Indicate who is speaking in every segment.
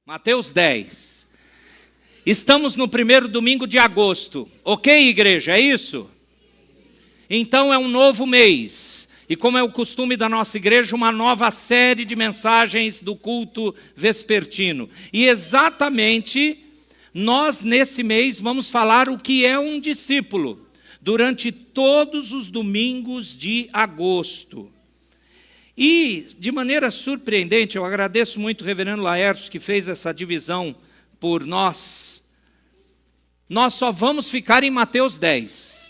Speaker 1: Mateus 10. Estamos no primeiro domingo de agosto. Ok, igreja, é isso? Então é um novo mês. E como é o costume da nossa igreja, uma nova série de mensagens do culto vespertino. E exatamente nós nesse mês vamos falar o que é um discípulo. Durante todos os domingos de agosto. E, de maneira surpreendente, eu agradeço muito o reverendo Laércio que fez essa divisão por nós. Nós só vamos ficar em Mateus 10.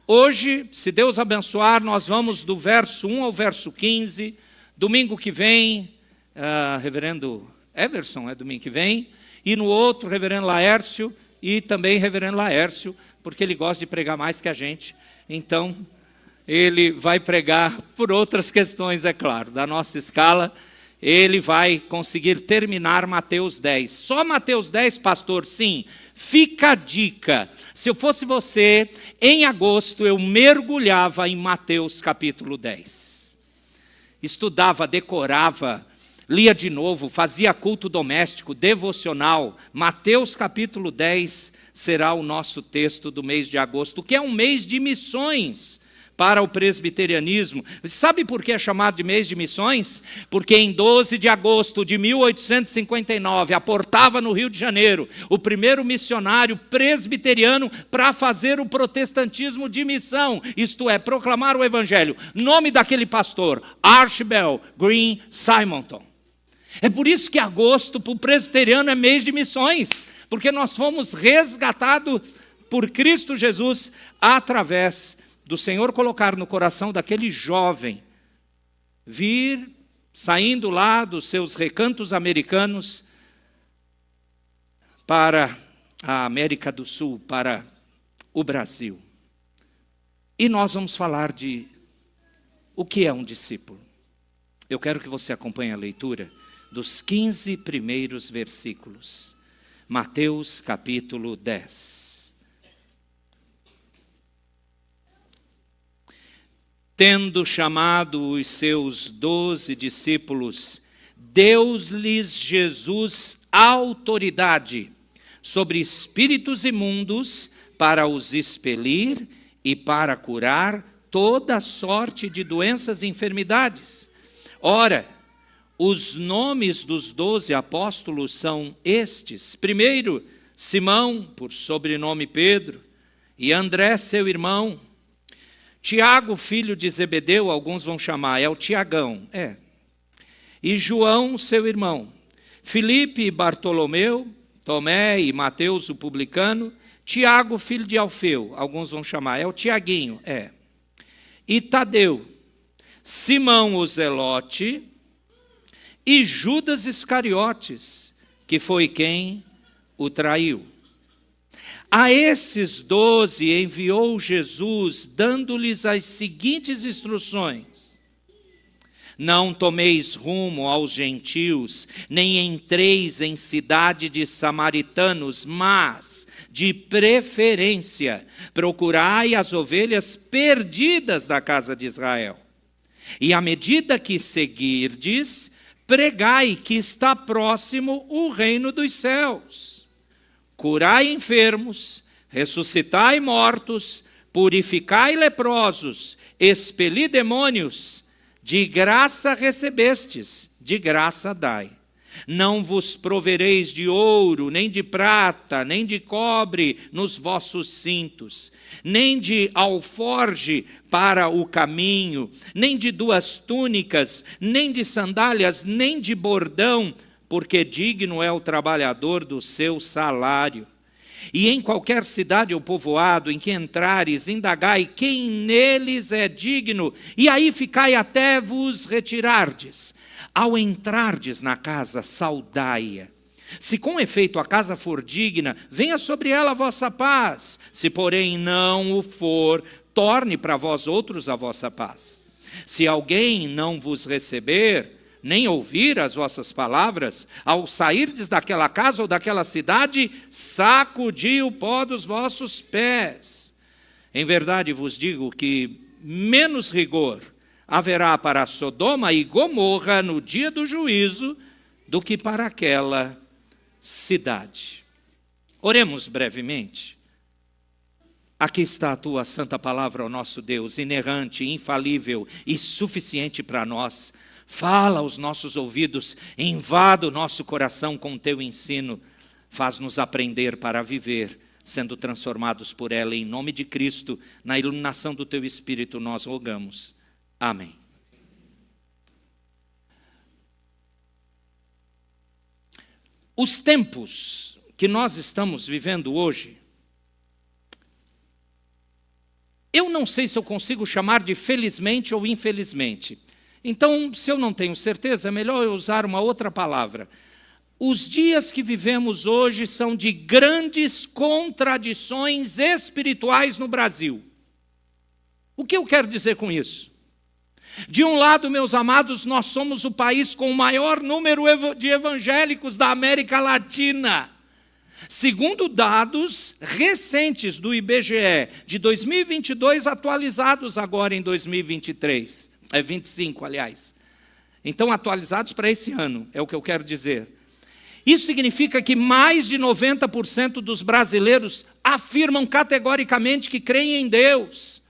Speaker 1: Hoje, se Deus abençoar, nós vamos do verso 1 ao verso 15. Domingo que vem, reverendo Everson, domingo que vem. E no outro, reverendo Laércio e também reverendo Laércio, porque ele gosta de pregar mais que a gente. Então, ele vai pregar por outras questões, é claro, da nossa escala. Ele vai conseguir terminar Mateus 10. Só Mateus 10, pastor, sim. Fica a dica. Se eu fosse você, em agosto eu mergulhava em Mateus capítulo 10. Estudava, decorava, lia de novo, fazia culto doméstico, devocional. Mateus capítulo 10 será o nosso texto do mês de agosto, que é um mês de missões para o presbiterianismo. Sabe por que é chamado de mês de missões? Porque em 12 de agosto de 1859, aportava no Rio de Janeiro o primeiro missionário presbiteriano para fazer o protestantismo de missão, isto é, proclamar o evangelho. Nome daquele pastor, Archibald Green Simonton. É por isso que agosto para o presbiteriano é mês de missões, porque nós fomos resgatados por Cristo Jesus através do Senhor colocar no coração daquele jovem, vir saindo lá dos seus recantos americanos para a América do Sul, para o Brasil. E nós vamos falar de o que é um discípulo. Eu quero que você acompanhe a leitura dos 15 primeiros versículos. Mateus capítulo 10. Tendo chamado os seus 12 discípulos, deu-lhes Jesus autoridade sobre espíritos imundos para os expelir e para curar toda sorte de doenças e enfermidades. Ora, os nomes dos 12 apóstolos são estes. Primeiro, Simão, por sobrenome Pedro, e André, seu irmão. Tiago, filho de Zebedeu, alguns vão chamar, é o Tiagão, E João, seu irmão. Filipe e Bartolomeu, Tomé e Mateus, o publicano. Tiago, filho de Alfeu, alguns vão chamar, é o Tiaguinho, E Tadeu, Simão o Zelote e Judas Iscariotes, que foi quem o traiu. A esses 12 enviou Jesus, dando-lhes as seguintes instruções: não tomeis rumo aos gentios, nem entreis em cidade de samaritanos, mas, de preferência, procurai as ovelhas perdidas da casa de Israel. E à medida que seguirdes, pregai que está próximo o reino dos céus. Curai enfermos, ressuscitai mortos, purificai leprosos, expeli demônios, de graça recebestes, de graça dai. Não vos provereis de ouro, nem de prata, nem de cobre nos vossos cintos, nem de alforge para o caminho, nem de 2 túnicas, nem de sandálias, nem de bordão, porque digno é o trabalhador do seu salário. E em qualquer cidade ou povoado em que entrares, indagai quem neles é digno, e aí ficai até vos retirardes. Ao entrardes na casa, saudai-a. Se com efeito a casa for digna, venha sobre ela a vossa paz. Se porém não o for, torne para vós outros a vossa paz. Se alguém não vos receber, nem ouvir as vossas palavras, ao sairdes daquela casa ou daquela cidade, sacudi o pó dos vossos pés. Em verdade vos digo que menos rigor haverá para Sodoma e Gomorra no dia do juízo do que para aquela cidade. Oremos brevemente. Aqui está a tua santa palavra, ó nosso Deus, inerrante, infalível e suficiente para nós. Fala aos nossos ouvidos, invada o nosso coração com o teu ensino. Faz-nos aprender para viver, sendo transformados por ela. Em nome de Cristo, na iluminação do teu Espírito, nós rogamos. Amém. Os tempos que nós estamos vivendo hoje, eu não sei se eu consigo chamar de felizmente ou infelizmente. Então, se eu não tenho certeza, é melhor eu usar uma outra palavra. Os dias que vivemos hoje são de grandes contradições espirituais no Brasil. O que eu quero dizer com isso? De um lado, meus amados, nós somos o país com o maior número de evangélicos da América Latina. Segundo dados recentes do IBGE, de 2022, atualizados agora em 2023, 25, aliás. Então, atualizados para esse ano, é o que eu quero dizer. Isso significa que mais de 90% dos brasileiros afirmam categoricamente que creem em Deus.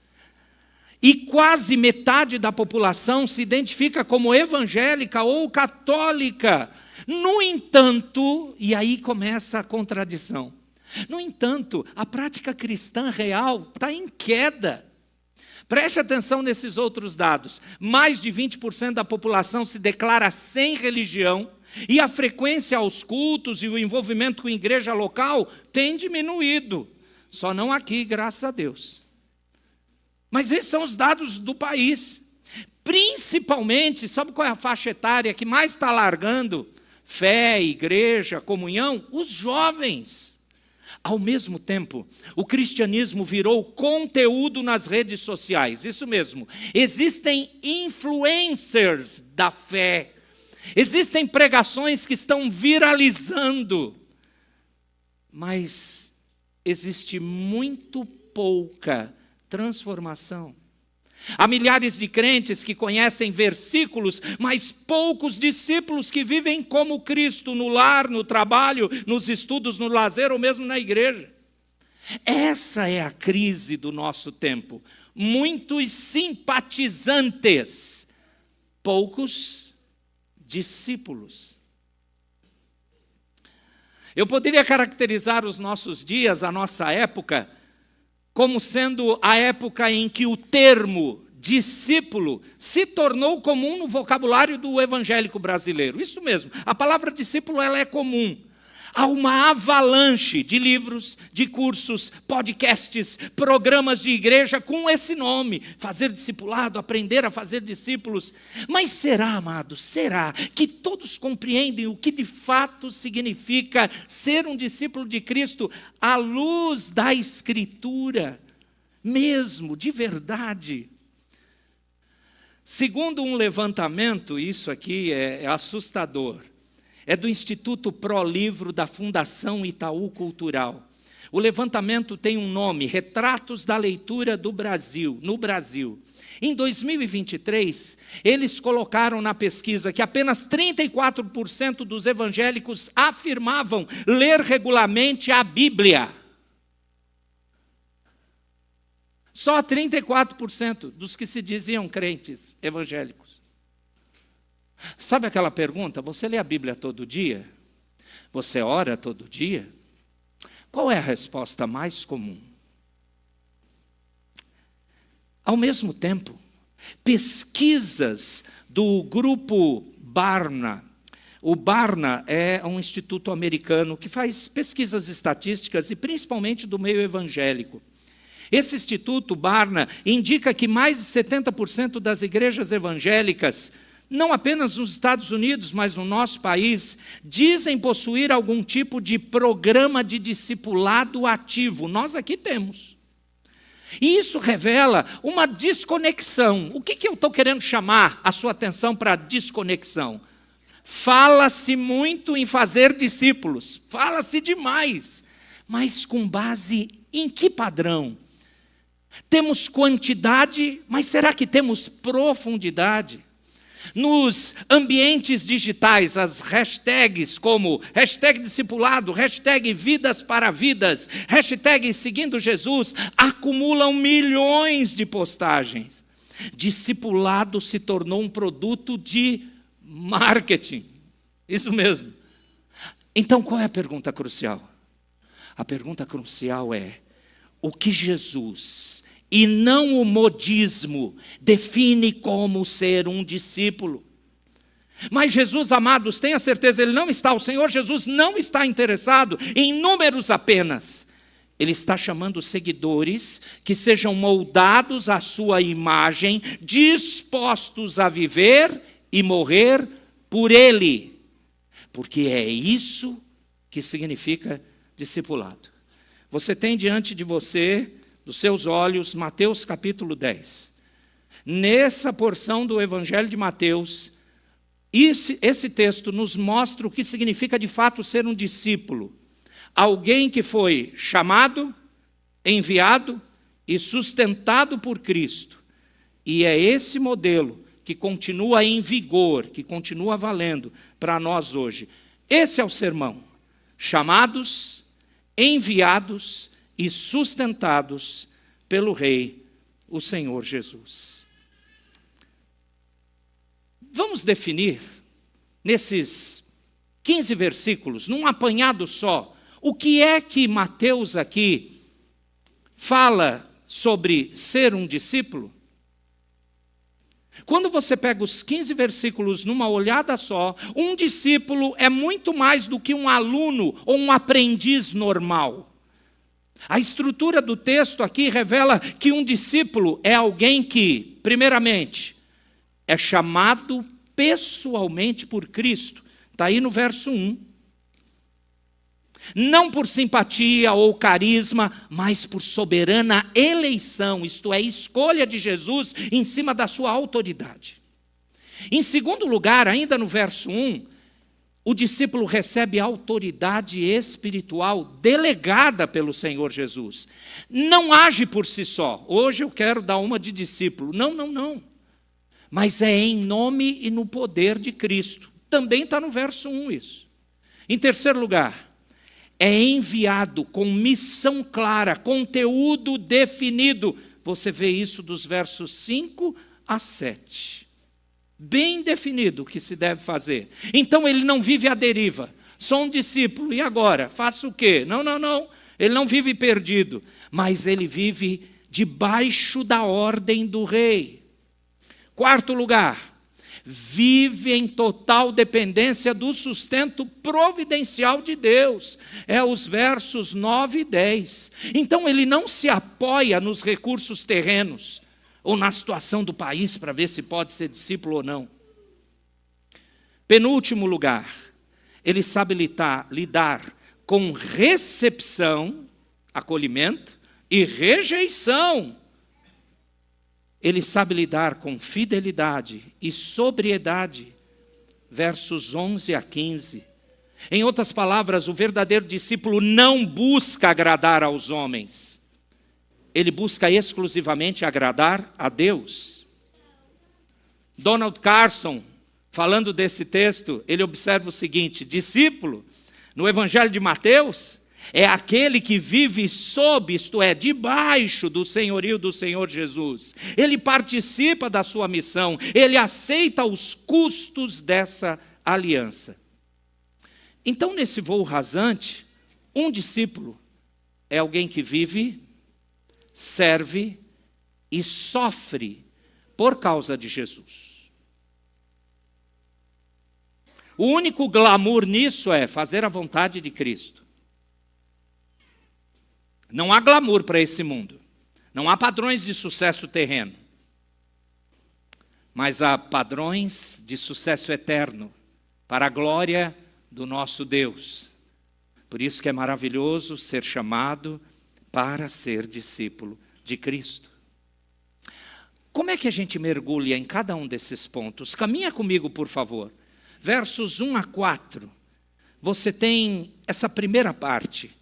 Speaker 1: E quase metade da população se identifica como evangélica ou católica. No entanto, e aí começa a contradição. No entanto, a prática cristã real está em queda. Preste atenção nesses outros dados. Mais de 20% da população se declara sem religião e a frequência aos cultos e o envolvimento com a igreja local tem diminuído. Só não aqui, graças a Deus. Mas esses são os dados do país. Principalmente, sabe qual é a faixa etária que mais está largando fé, igreja, comunhão? Os jovens. Ao mesmo tempo, o cristianismo virou conteúdo nas redes sociais. Isso mesmo. Existem influencers da fé. Existem pregações que estão viralizando. Mas existe muito pouca transformação. Há milhares de crentes que conhecem versículos, mas poucos discípulos que vivem como Cristo no lar, no trabalho, nos estudos, no lazer ou mesmo na igreja. Essa é a crise do nosso tempo. Muitos simpatizantes, poucos discípulos. Eu poderia caracterizar os nossos dias, a nossa época, como sendo a época em que o termo discípulo se tornou comum no vocabulário do evangélico brasileiro. Isso mesmo, a palavra discípulo ela é comum. Há uma avalanche de livros, de cursos, podcasts, programas de igreja com esse nome, fazer discipulado, aprender a fazer discípulos. Mas será, amados, será que todos compreendem o que de fato significa ser um discípulo de Cristo à luz da Escritura, mesmo, de verdade? Segundo um levantamento, isso aqui é assustador, é do Instituto Pro Livro da Fundação Itaú Cultural. O levantamento tem um nome, Retratos da Leitura do Brasil, no Brasil. Em 2023, eles colocaram na pesquisa que apenas 34% dos evangélicos afirmavam ler regularmente a Bíblia. Só 34% dos que se diziam crentes evangélicos. Sabe aquela pergunta, você lê a Bíblia todo dia? Você ora todo dia? Qual é a resposta mais comum? Ao mesmo tempo, pesquisas do grupo Barna. O Barna é um instituto americano que faz pesquisas estatísticas e principalmente do meio evangélico. Esse instituto Barna indica que mais de 70% das igrejas evangélicas, não apenas nos Estados Unidos, mas no nosso país, dizem possuir algum tipo de programa de discipulado ativo. Nós aqui temos. E isso revela uma desconexão. O que eu estou querendo chamar a sua atenção para a desconexão? Fala-se muito em fazer discípulos, fala-se demais, mas com base em que padrão? Temos quantidade, mas será que temos profundidade? Nos ambientes digitais, as hashtags como hashtag discipulado, hashtag vidas para vidas, hashtag seguindo Jesus, acumulam milhões de postagens. Discipulado se tornou um produto de marketing. Isso mesmo. Então, qual é a pergunta crucial? A pergunta crucial é: o que Jesus, e não o modismo, define como ser um discípulo? Mas Jesus, amados, tenha certeza, o Senhor Jesus não está interessado em números apenas. Ele está chamando seguidores que sejam moldados à sua imagem, dispostos a viver e morrer por Ele. Porque é isso que significa discipulado. Você tem diante de você, dos seus olhos, Mateus capítulo 10. Nessa porção do Evangelho de Mateus, esse texto nos mostra o que significa de fato ser um discípulo. Alguém que foi chamado, enviado e sustentado por Cristo. E é esse modelo que continua em vigor, que continua valendo para nós hoje. Esse é o sermão. Chamados, enviados e sustentados pelo Rei, o Senhor Jesus. Vamos definir, nesses 15 versículos, num apanhado só, o que é que Mateus aqui fala sobre ser um discípulo? Quando você pega os 15 versículos numa olhada só, um discípulo é muito mais do que um aluno ou um aprendiz normal. A estrutura do texto aqui revela que um discípulo é alguém que, primeiramente, é chamado pessoalmente por Cristo. Está aí no verso 1. Não por simpatia ou carisma, mas por soberana eleição, isto é, escolha de Jesus em cima da sua autoridade. Em segundo lugar, ainda no verso 1, o discípulo recebe autoridade espiritual delegada pelo Senhor Jesus. Não age por si só. Hoje eu quero dar uma de discípulo. Não. Mas é em nome e no poder de Cristo. Também está no verso 1 isso. Em terceiro lugar, é enviado com missão clara, conteúdo definido. Você vê isso dos versos 5 a 7. Bem definido o que se deve fazer. Então ele não vive à deriva. Sou um discípulo, e agora? Faço o quê? Não. Ele não vive perdido, mas ele vive debaixo da ordem do rei. Quarto lugar, vive em total dependência do sustento providencial de Deus. É os versos 9 e 10. Então ele não se apoia nos recursos terrenos ou na situação do país para ver se pode ser discípulo ou não. Penúltimo lugar, ele sabe lidar com recepção, acolhimento e rejeição. Ele sabe lidar com fidelidade e sobriedade, versos 11 a 15. Em outras palavras, o verdadeiro discípulo não busca agradar aos homens. Ele busca exclusivamente agradar a Deus. Donald Carson, falando desse texto, ele observa o seguinte: discípulo, no Evangelho de Mateus, é aquele que vive sob, isto é, debaixo do senhorio do Senhor Jesus. Ele participa da sua missão, ele aceita os custos dessa aliança. Então, nesse voo rasante, um discípulo é alguém que vive, serve e sofre por causa de Jesus. O único glamour nisso é fazer a vontade de Cristo. Não há glamour para esse mundo. Não há padrões de sucesso terreno. Mas há padrões de sucesso eterno para a glória do nosso Deus. Por isso que é maravilhoso ser chamado para ser discípulo de Cristo. Como é que a gente mergulha em cada um desses pontos? Caminha comigo, por favor. Versos 1 a 4. Você tem essa primeira parte.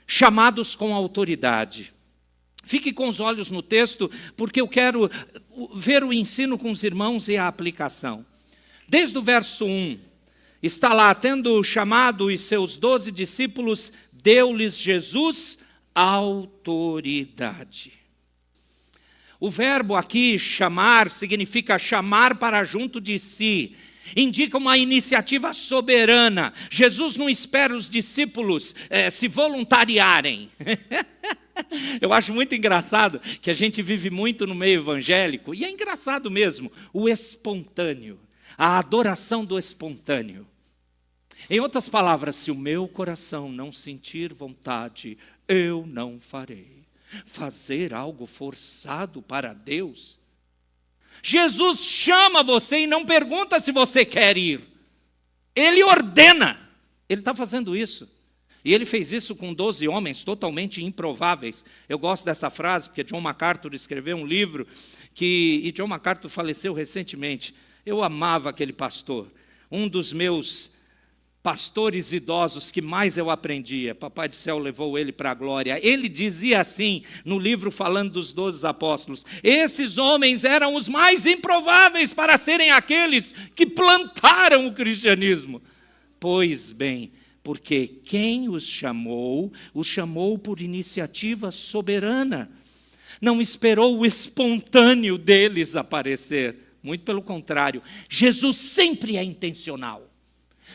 Speaker 1: Chamados com autoridade. Fique com os olhos no texto, porque eu quero ver o ensino com os irmãos e a aplicação. Desde o verso 1, está lá, tendo chamado os seus 12 discípulos, deu-lhes Jesus autoridade. O verbo aqui, chamar, significa chamar para junto de si. Indica uma iniciativa soberana. Jesus não espera os discípulos se voluntariarem. Eu acho muito engraçado que a gente vive muito no meio evangélico, e é engraçado mesmo, o espontâneo, a adoração do espontâneo. Em outras palavras, se o meu coração não sentir vontade, eu não farei. Fazer algo forçado para Deus. Jesus chama você e não pergunta se você quer ir. Ele ordena. Ele está fazendo isso. E ele fez isso com 12 homens totalmente improváveis. Eu gosto dessa frase, porque John MacArthur escreveu um livro, e John MacArthur faleceu recentemente. Eu amava aquele pastor. Um dos meus pastores idosos que mais eu aprendia. Papai do céu levou ele para a glória. Ele dizia assim, no livro falando dos 12 apóstolos: esses homens eram os mais improváveis para serem aqueles que plantaram o cristianismo. Pois bem, porque quem os chamou por iniciativa soberana. Não esperou o espontâneo deles aparecer. Muito pelo contrário, Jesus sempre é intencional.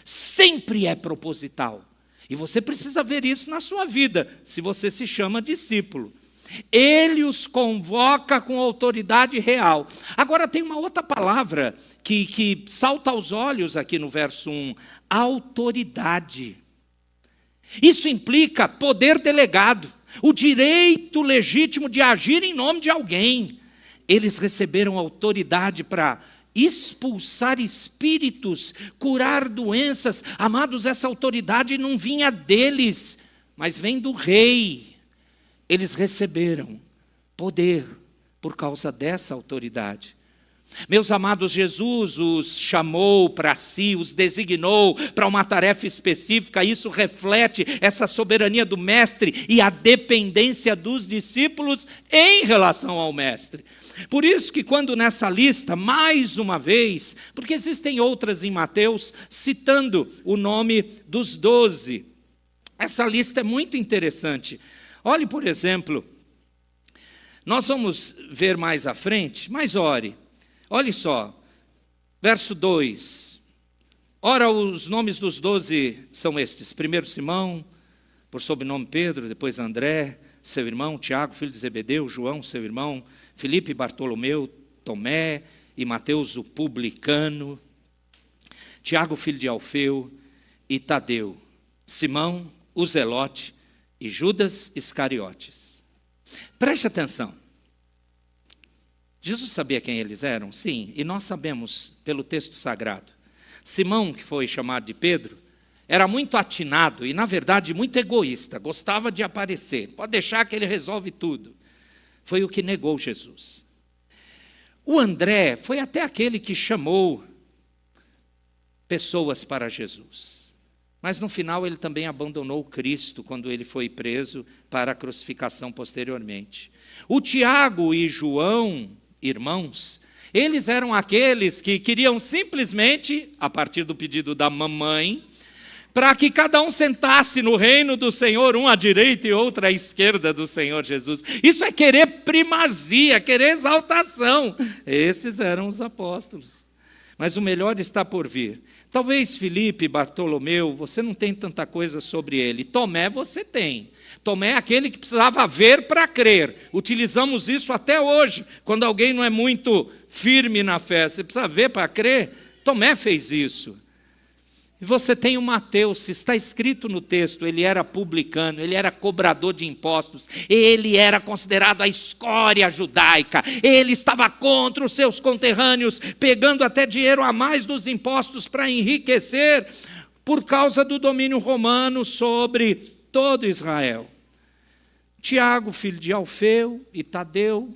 Speaker 1: Sempre é proposital. E você precisa ver isso na sua vida, se você se chama discípulo. Ele os convoca com autoridade real. Agora tem uma outra palavra que salta aos olhos aqui no verso 1. Autoridade. Isso implica poder delegado, o direito legítimo de agir em nome de alguém. Eles receberam autoridade para expulsar espíritos, curar doenças. Amados, essa autoridade não vinha deles, mas vem do rei. Eles receberam poder por causa dessa autoridade. Meus amados, Jesus os chamou para si, os designou para uma tarefa específica. Isso reflete essa soberania do mestre e a dependência dos discípulos em relação ao mestre. Por isso que quando nessa lista, mais uma vez, porque existem outras em Mateus, citando o nome dos 12. Essa lista é muito interessante. Olhe, por exemplo, nós vamos ver mais à frente, mas ore. Olhe só, verso 2. Ora, os nomes dos 12 são estes. Primeiro Simão, por sobrenome Pedro, depois André, seu irmão, Tiago, filho de Zebedeu, João, seu irmão, Filipe, Bartolomeu, Tomé e Mateus, o publicano, Tiago, filho de Alfeu, e Tadeu, Simão, o Zelote e Judas Iscariotes. Preste atenção. Jesus sabia quem eles eram? Sim, e nós sabemos pelo texto sagrado. Simão, que foi chamado de Pedro, era muito atinado e, na verdade, muito egoísta, gostava de aparecer. Pode deixar que ele resolve tudo. Foi o que negou Jesus. O André foi até aquele que chamou pessoas para Jesus. Mas no final ele também abandonou Cristo quando ele foi preso para a crucificação posteriormente. O Tiago e João, irmãos, eles eram aqueles que queriam simplesmente, a partir do pedido da mamãe, para que cada um sentasse no reino do Senhor, um à direita e outro à esquerda do Senhor Jesus. Isso é querer primazia, querer exaltação. Esses eram os apóstolos. Mas o melhor está por vir. Talvez Filipe, Bartolomeu, você não tem tanta coisa sobre ele. Tomé você tem. Tomé é aquele que precisava ver para crer. Utilizamos isso até hoje. Quando alguém não é muito firme na fé, você precisa ver para crer. Tomé fez isso. E você tem o Mateus, está escrito no texto, ele era publicano, ele era cobrador de impostos, ele era considerado a escória judaica, ele estava contra os seus conterrâneos, pegando até dinheiro a mais dos impostos para enriquecer, por causa do domínio romano sobre todo Israel. Tiago, filho de Alfeu, e Tadeu,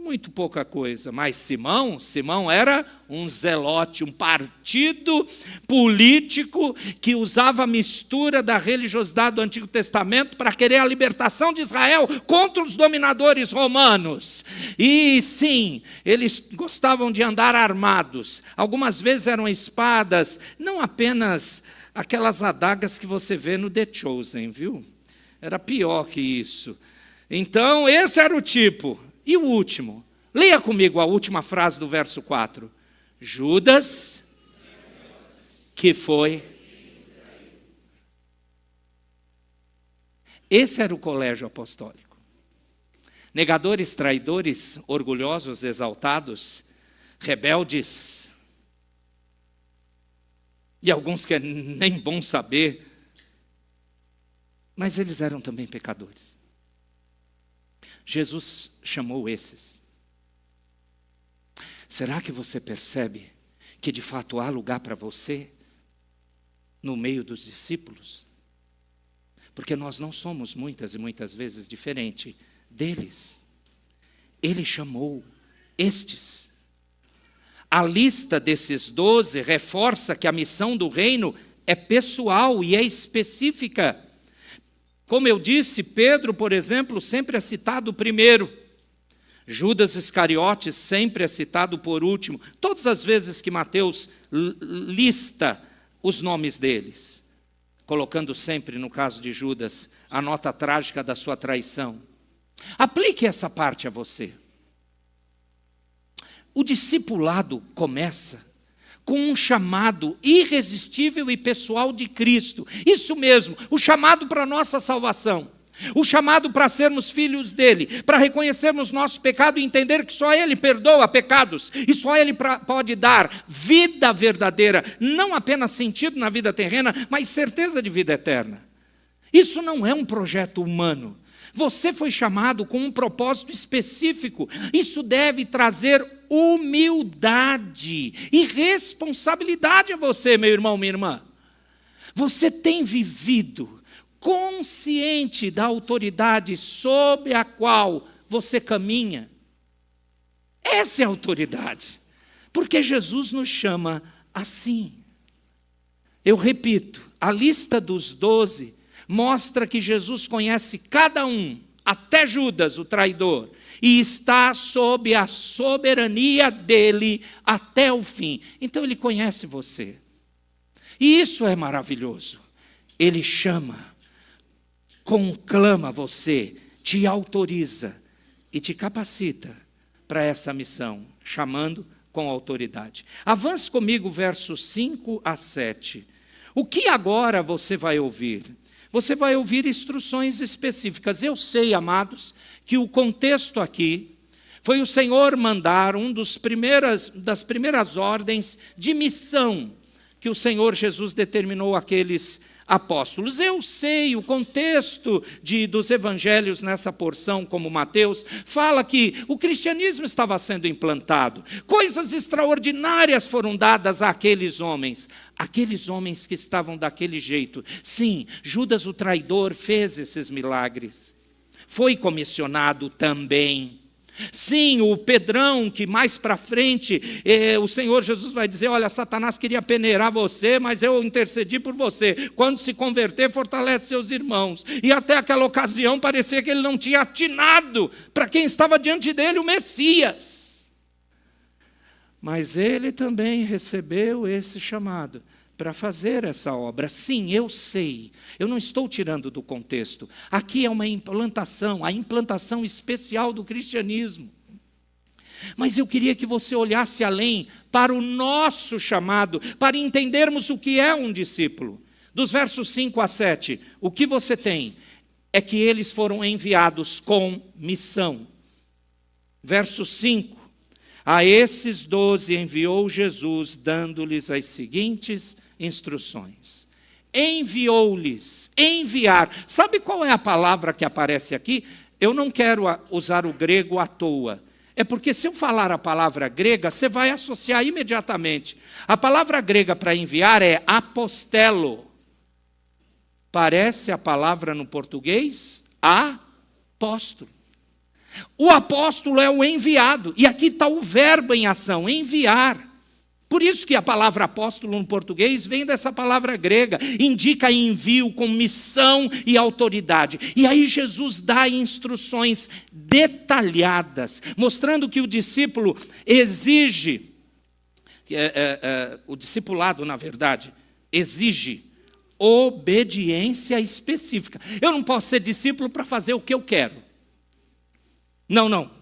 Speaker 1: muito pouca coisa. Mas Simão era um zelote, um partido político que usava a mistura da religiosidade do Antigo Testamento para querer a libertação de Israel contra os dominadores romanos. E sim, eles gostavam de andar armados. Algumas vezes eram espadas, não apenas aquelas adagas que você vê no The Chosen, viu? Era pior que isso. Então, esse era o tipo. E o último? Leia comigo a última frase do verso 4. Judas, que foi... Esse era o colégio apostólico. Negadores, traidores, orgulhosos, exaltados, rebeldes. E alguns que é nem bom saber. Mas eles eram também pecadores. Jesus chamou esses. Será que você percebe que de fato há lugar para você no meio dos discípulos? Porque nós não somos muitas e muitas vezes diferente deles. Ele chamou estes. A lista desses 12 reforça que a missão do reino é pessoal e é específica. Como eu disse, Pedro, por exemplo, sempre é citado primeiro. Judas Iscariotes sempre é citado por último. Todas as vezes que Mateus lista os nomes deles, colocando sempre, no caso de Judas, a nota trágica da sua traição. Aplique essa parte a você. O discipulado começa com um chamado irresistível e pessoal de Cristo. Isso mesmo, o chamado para a nossa salvação. O chamado para sermos filhos dele, para reconhecermos nosso pecado e entender que só ele perdoa pecados. E só ele pode dar vida verdadeira, não apenas sentido na vida terrena, mas certeza de vida eterna. Isso não é um projeto humano. Você foi chamado com um propósito específico. Isso deve trazer humildade e responsabilidade a você, meu irmão, minha irmã. Você tem vivido consciente da autoridade sob a qual você caminha? Essa é a autoridade, porque Jesus nos chama assim. Eu repito, a lista dos 12 mostra que Jesus conhece cada um, até Judas, o traidor, e está sob a soberania dele até o fim. Então ele conhece você. E isso é maravilhoso. Ele chama, conclama você, te autoriza e te capacita para essa missão, chamando com autoridade. Avance comigo versos 5 a 7. O que agora você vai ouvir? Você vai ouvir instruções específicas. Eu sei, amados, que o contexto aqui foi o Senhor mandar das primeiras ordens de missão que o Senhor Jesus determinou àqueles apóstolos. Eu sei, o contexto dos evangelhos nessa porção, como Mateus, fala que o cristianismo estava sendo implantado. Coisas extraordinárias foram dadas àqueles homens que estavam daquele jeito. Sim, Judas o traidor fez esses milagres. Foi comissionado também. Sim, o Pedrão, que mais para frente o Senhor Jesus vai dizer, olha, Satanás queria peneirar você, mas eu intercedi por você. Quando se converter, fortalece seus irmãos. E até aquela ocasião parecia que ele não tinha atinado para quem estava diante dele, o Messias. Mas ele também recebeu esse chamado para fazer essa obra. Sim, eu sei, eu não estou tirando do contexto. Aqui é uma implantação, a implantação especial do cristianismo. Mas eu queria que você olhasse além para o nosso chamado, para entendermos o que é um discípulo. Dos versos 5 a 7, o que você tem é que eles foram enviados com missão. Verso 5, a esses 12 enviou Jesus, dando-lhes as seguintes instruções. Enviou-lhes, enviar. Sabe qual é a palavra que aparece aqui? Eu não quero usar o grego à toa. É porque se eu falar a palavra grega, você vai associar imediatamente. A palavra grega para enviar é apostelo. Parece a palavra no português apóstolo. O apóstolo é o enviado. E aqui está o verbo em ação, enviar. Por isso que a palavra apóstolo no português vem dessa palavra grega, indica envio com missão e autoridade. E aí Jesus dá instruções detalhadas, mostrando que o discípulo exige, o discipulado, na verdade, exige obediência específica. Eu não posso ser discípulo para fazer o que eu quero. Não.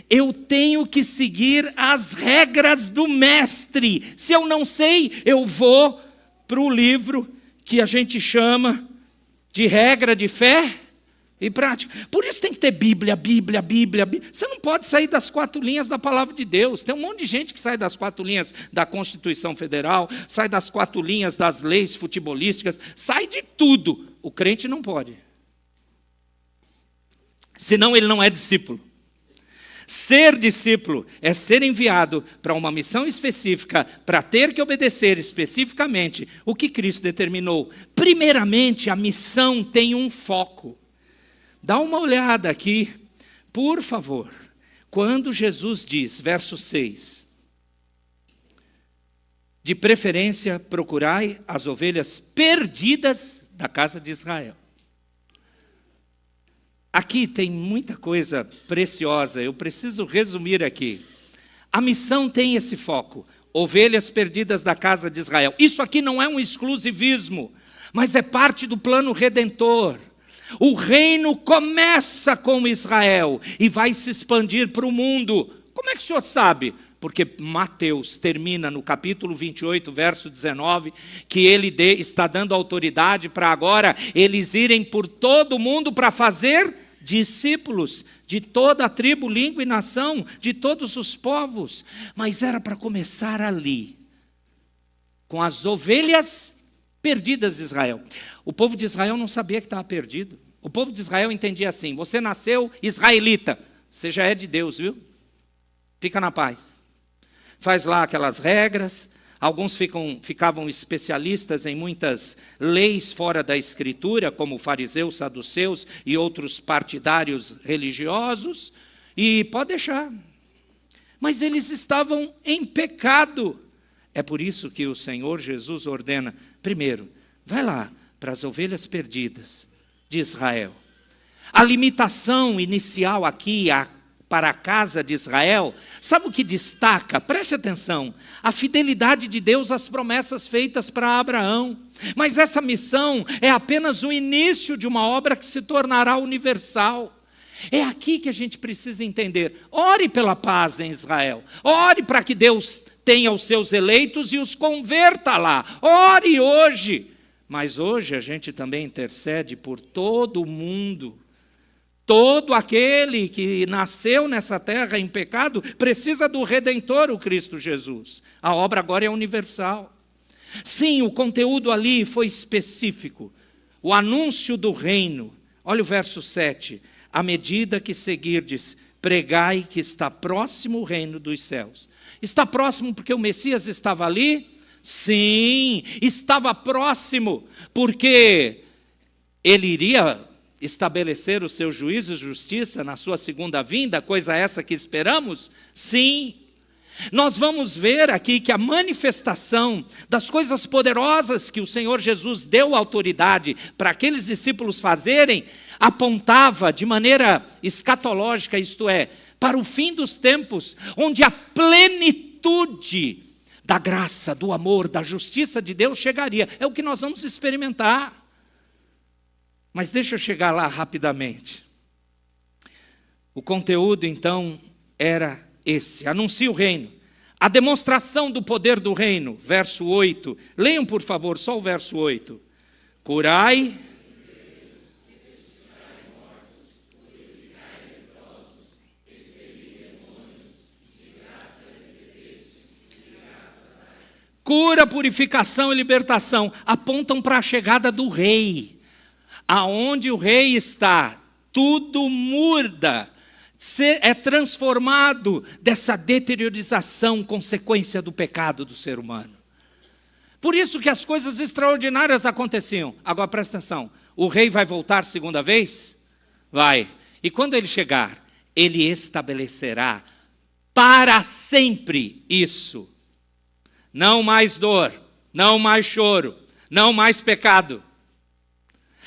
Speaker 1: Eu tenho que seguir as regras do mestre. Se eu não sei, eu vou para o livro que a gente chama de regra de fé e prática. Por isso tem que ter Bíblia. Você não pode sair das 4 linhas da palavra de Deus. Tem um monte de gente que sai das 4 linhas da Constituição Federal, sai das 4 linhas das leis futebolísticas, sai de tudo. O crente não pode. Senão ele não é discípulo. Ser discípulo é ser enviado para uma missão específica, para ter que obedecer especificamente o que Cristo determinou. Primeiramente, a missão tem um foco. Dá uma olhada aqui, por favor, quando Jesus diz, verso 6, de preferência procurai as ovelhas perdidas da casa de Israel. Aqui tem muita coisa preciosa, eu preciso resumir aqui. A missão tem esse foco, ovelhas perdidas da casa de Israel. Isso aqui não é um exclusivismo, mas é parte do plano redentor. O reino começa com Israel e vai se expandir para o mundo. Como é que o senhor sabe? Porque Mateus termina no capítulo 28, verso 19, que ele está dando autoridade para agora eles irem por todo o mundo para fazer discípulos de toda a tribo, língua e nação, de todos os povos. Mas era para começar ali, com as ovelhas perdidas de Israel. O povo de Israel não sabia que estava perdido. O povo de Israel entendia assim: você nasceu israelita, você já é de Deus, viu? Fica na paz. Faz lá aquelas regras. Alguns ficavam especialistas em muitas leis fora da Escritura, como fariseus, saduceus e outros partidários religiosos, e pode deixar. Mas eles estavam em pecado. É por isso que o Senhor Jesus ordena, primeiro, vai lá para as ovelhas perdidas de Israel. A limitação inicial aqui, para a casa de Israel, sabe o que destaca? Preste atenção, a fidelidade de Deus às promessas feitas para Abraão. Mas essa missão é apenas o início de uma obra que se tornará universal. É aqui que a gente precisa entender. Ore pela paz em Israel, ore para que Deus tenha os seus eleitos e os converta lá. Ore hoje. Mas hoje a gente também intercede por todo o mundo. Todo aquele que nasceu nessa terra em pecado precisa do Redentor, o Cristo Jesus. A obra agora é universal. Sim, o conteúdo ali foi específico. O anúncio do reino. Olha o verso 7. À medida que seguirdes, pregai que está próximo o reino dos céus. Está próximo porque o Messias estava ali? Sim, estava próximo porque ele iria estabelecer o seu juízo e justiça na sua segunda vinda, coisa essa que esperamos? Sim. Nós vamos ver aqui que a manifestação das coisas poderosas que o Senhor Jesus deu autoridade para aqueles discípulos fazerem, apontava de maneira escatológica, isto é, para o fim dos tempos, onde a plenitude da graça, do amor, da justiça de Deus chegaria. É o que nós vamos experimentar. Mas deixa eu chegar lá rapidamente. O conteúdo, então, era esse. Anuncia o reino. A demonstração do poder do reino. Verso 8. Leiam, por favor, só o verso 8. Curai. Cura, purificação e libertação apontam para a chegada do rei. Aonde o rei está, tudo muda, é transformado dessa deteriorização, consequência do pecado do ser humano. Por isso que as coisas extraordinárias aconteciam. Agora presta atenção, o rei vai voltar segunda vez? Vai. E quando ele chegar, Ele estabelecerá para sempre isso. Não mais dor, não mais choro, não mais pecado.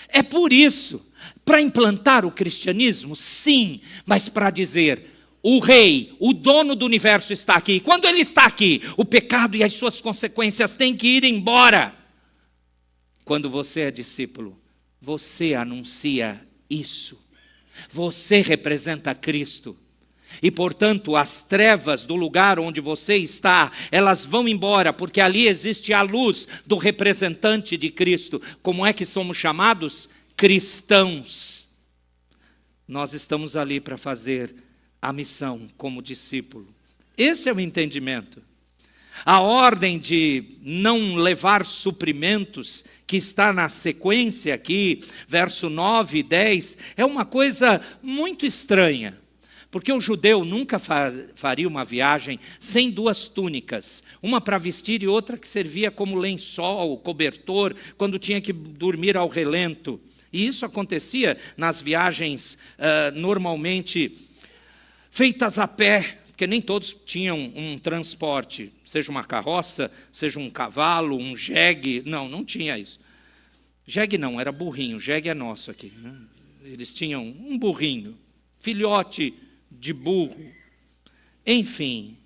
Speaker 1: É por isso, para implantar o cristianismo, sim, mas para dizer, o rei, o dono do universo está aqui. Quando ele está aqui, o pecado e as suas consequências têm que ir embora. Quando você é discípulo, você anuncia isso. Você representa Cristo. E, portanto, as trevas do lugar onde você está, elas vão embora, porque ali existe a luz do representante de Cristo. Como é que somos chamados? Cristãos. Nós estamos ali para fazer a missão como discípulo. Esse é o entendimento. A ordem de não levar suprimentos, que está na sequência aqui, verso 9 e 10, é uma coisa muito estranha. Porque o judeu nunca faria uma viagem sem duas túnicas, uma para vestir e outra que servia como lençol, cobertor, quando tinha que dormir ao relento. E isso acontecia nas viagens normalmente feitas a pé, porque nem todos tinham um transporte, seja uma carroça, seja um cavalo, um jegue. Não tinha isso. Jegue não, era burrinho, jegue é nosso aqui, né? Eles tinham um burrinho, filhote de burro. Enfim,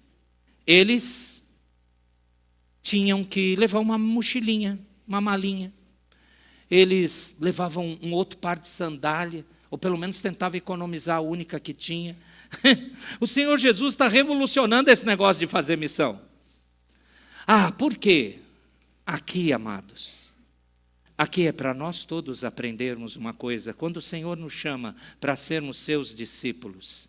Speaker 1: eles tinham que levar uma mochilinha, uma malinha. Eles levavam um outro par de sandália, ou pelo menos tentavam economizar a única que tinha. O Senhor Jesus está revolucionando esse negócio de fazer missão. Por quê? Aqui, amados, aqui é para nós todos aprendermos uma coisa. Quando o Senhor nos chama para sermos seus discípulos,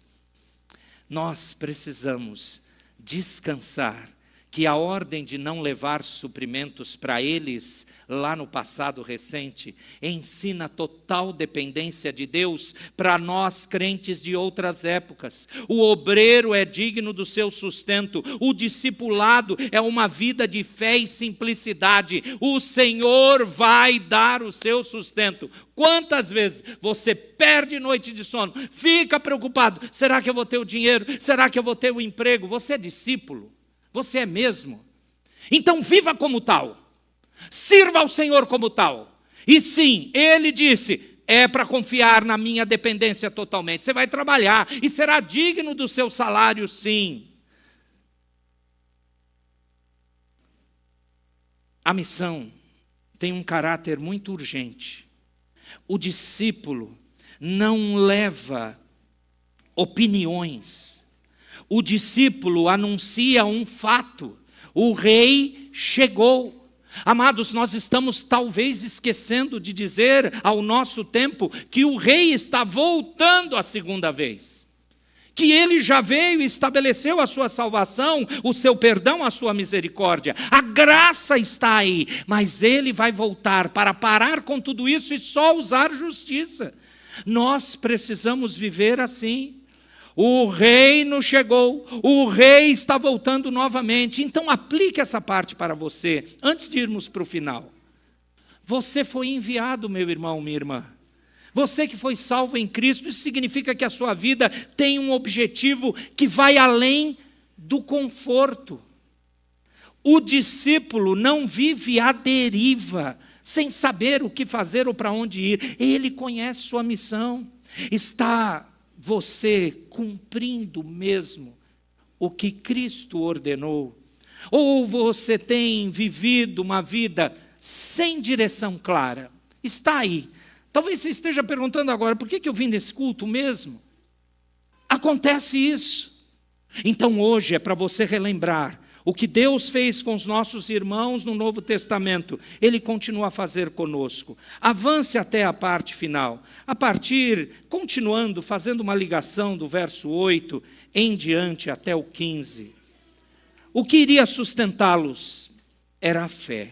Speaker 1: nós precisamos descansar que a ordem de não levar suprimentos para eles, lá no passado recente, ensina total dependência de Deus para nós crentes de outras épocas. O obreiro é digno do seu sustento, o discipulado é uma vida de fé e simplicidade. O Senhor vai dar o seu sustento. Quantas vezes você perde noite de sono, fica preocupado, será que eu vou ter o dinheiro? Será que eu vou ter o emprego? Você é discípulo. Você é mesmo. Então viva como tal. Sirva ao Senhor como tal. E sim, Ele disse, é para confiar na minha dependência totalmente. Você vai trabalhar e será digno do seu salário, sim. A missão tem um caráter muito urgente. O discípulo não leva opiniões. O discípulo anuncia um fato. O rei chegou. Amados, nós estamos talvez esquecendo de dizer ao nosso tempo que o rei está voltando a segunda vez. Que ele já veio e estabeleceu a sua salvação, o seu perdão, a sua misericórdia. A graça está aí, mas ele vai voltar para parar com tudo isso e só usar justiça. Nós precisamos viver assim. O reino chegou, o rei está voltando novamente. Então aplique essa parte para você, antes de irmos para o final. Você foi enviado, meu irmão, minha irmã. Você que foi salvo em Cristo, isso significa que a sua vida tem um objetivo que vai além do conforto. O discípulo não vive à deriva, sem saber o que fazer ou para onde ir. Ele conhece sua missão. Está você cumprindo mesmo o que Cristo ordenou? Ou você tem vivido uma vida sem direção clara? Está aí. Talvez você esteja perguntando agora, por que eu vim nesse culto mesmo? Acontece isso. Então hoje é para você relembrar o que Deus fez com os nossos irmãos no Novo Testamento, Ele continua a fazer conosco. Avance até a parte final. Continuando, fazendo uma ligação do verso 8 em diante até o 15. O que iria sustentá-los era a fé.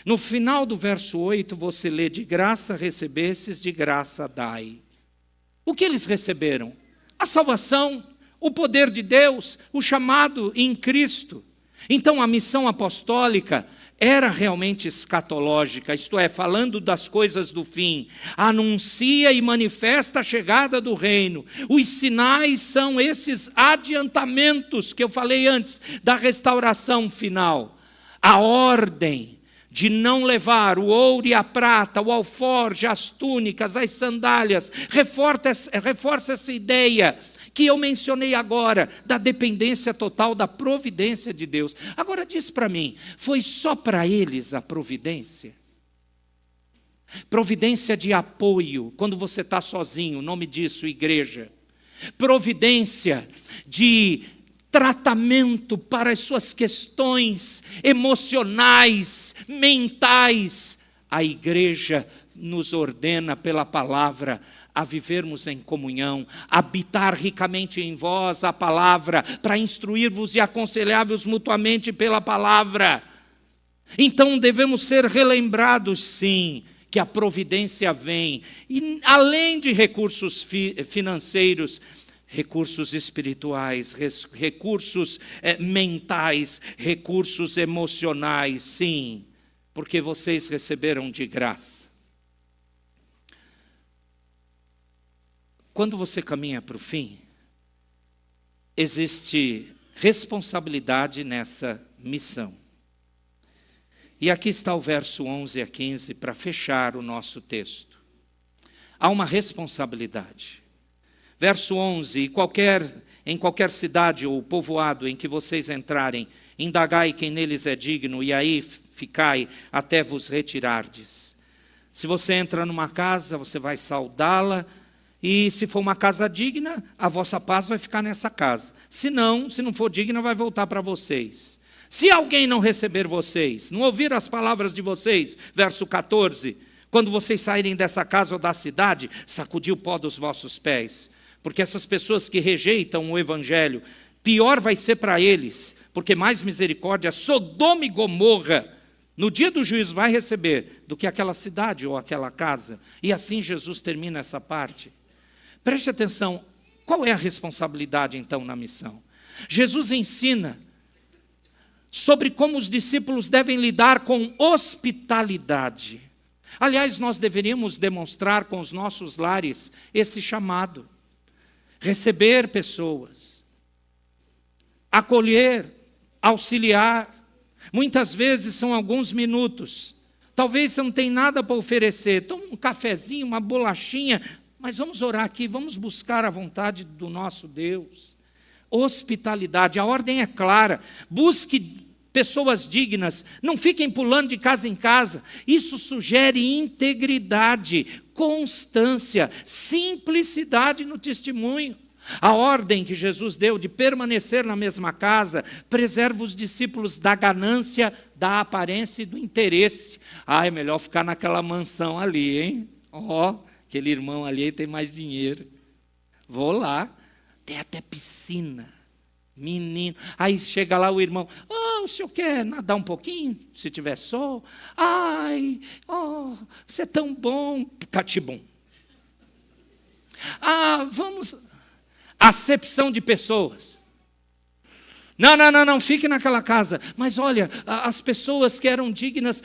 Speaker 1: No final do verso 8, você lê, de graça recebestes, de graça dai. O que eles receberam? A salvação, o poder de Deus, o chamado em Cristo. Então a missão apostólica era realmente escatológica, isto é, falando das coisas do fim. Anuncia e manifesta a chegada do reino. Os sinais são esses adiantamentos que eu falei antes, da restauração final. A ordem de não levar o ouro e a prata, o alforje, as túnicas, as sandálias, reforça essa ideia que eu mencionei agora, da dependência total da providência de Deus. Agora diz para mim, foi só para eles a providência? Providência de apoio, quando você está sozinho, o nome disso, igreja. Providência de tratamento para as suas questões emocionais, mentais. A igreja nos ordena pela palavra a vivermos em comunhão, habitar ricamente em vós a palavra, para instruir-vos e aconselhar-vos mutuamente pela palavra. Então devemos ser relembrados, sim, que a providência vem, e além de recursos financeiros, recursos espirituais, recursos mentais, recursos emocionais, sim, porque vocês receberam de graça. Quando você caminha para o fim, existe responsabilidade nessa missão. E aqui está o verso 11 a 15 para fechar o nosso texto. Há uma responsabilidade. Verso 11, em qualquer cidade ou povoado em que vocês entrarem, indagai quem neles é digno, e aí ficai até vos retirardes. Se você entra numa casa, você vai saudá-la, e se for uma casa digna, a vossa paz vai ficar nessa casa. Se não for digna, vai voltar para vocês. Se alguém não receber vocês, não ouvir as palavras de vocês, verso 14, quando vocês saírem dessa casa ou da cidade, sacudi o pó dos vossos pés. Porque essas pessoas que rejeitam o evangelho, pior vai ser para eles, porque mais misericórdia, Sodoma e Gomorra, no dia do juízo vai receber do que aquela cidade ou aquela casa. E assim Jesus termina essa parte. Preste atenção, qual é a responsabilidade então na missão? Jesus ensina sobre como os discípulos devem lidar com hospitalidade. Aliás, nós deveríamos demonstrar com os nossos lares esse chamado. Receber pessoas, acolher, auxiliar. Muitas vezes são alguns minutos. Talvez você não tenha nada para oferecer. Toma um cafezinho, uma bolachinha. Mas vamos orar aqui, vamos buscar a vontade do nosso Deus. Hospitalidade, a ordem é clara. Busque pessoas dignas, não fiquem pulando de casa em casa. Isso sugere integridade, constância, simplicidade no testemunho. A ordem que Jesus deu de permanecer na mesma casa preserva os discípulos da ganância, da aparência e do interesse. É melhor ficar naquela mansão ali, hein? Aquele irmão ali tem mais dinheiro. Vou lá, tem até piscina. Menino. Aí chega lá o irmão. O senhor quer nadar um pouquinho? Se tiver sol? Você é tão bom. Catibum. Vamos. Acepção de pessoas. Não, fique naquela casa. Mas olha, as pessoas que eram dignas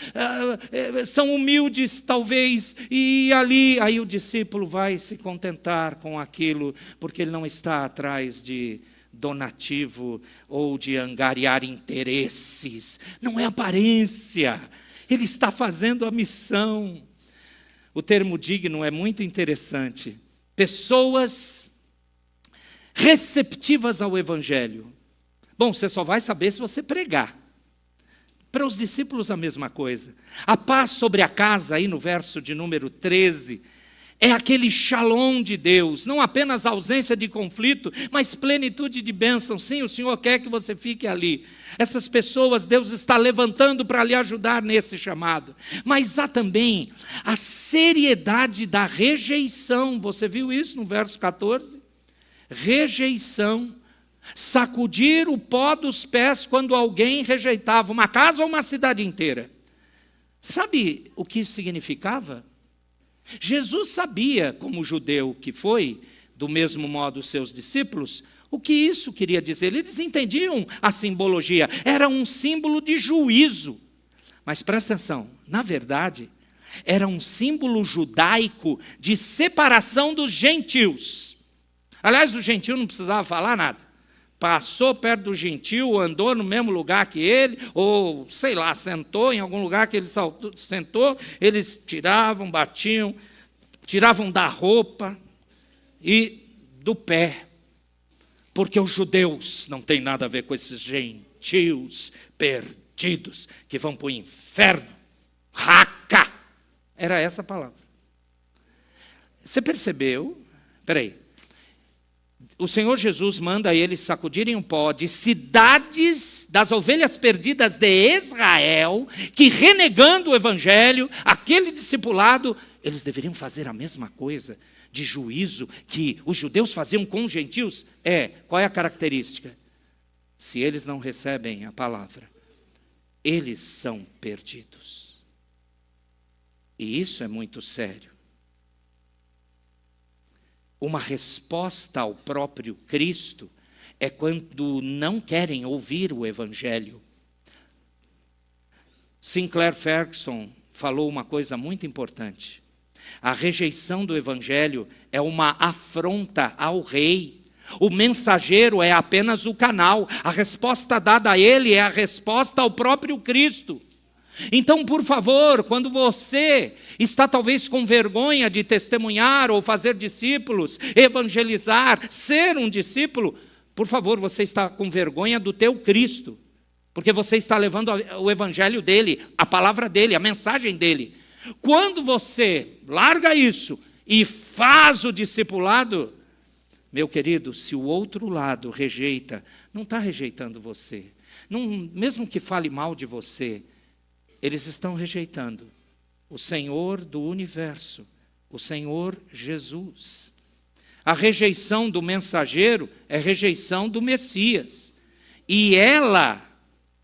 Speaker 1: são humildes, talvez, e aí o discípulo vai se contentar com aquilo, porque ele não está atrás de donativo ou de angariar interesses. Não é aparência, ele está fazendo a missão. O termo digno é muito interessante. Pessoas receptivas ao evangelho. Bom, você só vai saber se você pregar. Para os discípulos a mesma coisa. A paz sobre a casa, aí no verso de número 13, é aquele shalom de Deus, não apenas ausência de conflito, mas plenitude de bênção. Sim, o Senhor quer que você fique ali. Essas pessoas Deus está levantando para lhe ajudar nesse chamado. Mas há também a seriedade da rejeição. Você viu isso no verso 14? Rejeição. Sacudir o pó dos pés quando alguém rejeitava uma casa ou uma cidade inteira. Sabe o que isso significava? Jesus sabia, como judeu que foi, do mesmo modo os seus discípulos, O que isso queria dizer? Eles entendiam a simbologia, era um símbolo de juízo. Mas presta atenção, na verdade, era um símbolo judaico de separação dos gentios. Aliás, o gentio não precisava falar nada. Passou perto do gentio, andou no mesmo lugar que ele, ou, sei lá, sentou em algum lugar que ele sentou, eles tiravam, batiam, tiravam da roupa e do pé. Porque os judeus não têm nada a ver com esses gentios perdidos que vão para o inferno. Raca! Era essa a palavra. Você percebeu? Espera aí. O Senhor Jesus manda eles sacudirem um pó de cidades das ovelhas perdidas de Israel, que renegando o evangelho, aquele discipulado, eles deveriam fazer a mesma coisa de juízo que os judeus faziam com os gentios. Qual é a característica? Se eles não recebem a palavra, eles são perdidos. E isso é muito sério. Uma resposta ao próprio Cristo é quando não querem ouvir o evangelho. Sinclair Ferguson falou uma coisa muito importante. A rejeição do evangelho é uma afronta ao rei. O mensageiro é apenas o canal. A resposta dada a ele é a resposta ao próprio Cristo. Então, por favor, quando você está talvez com vergonha de testemunhar ou fazer discípulos, evangelizar, ser um discípulo, por favor, você está com vergonha do teu Cristo, porque você está levando o evangelho dele, a palavra dele, a mensagem dele. Quando você larga isso e faz o discipulado, meu querido, se o outro lado rejeita, não está rejeitando você, não, mesmo que fale mal de você, eles estão rejeitando o Senhor do universo, o Senhor Jesus. A rejeição do mensageiro é rejeição do Messias. E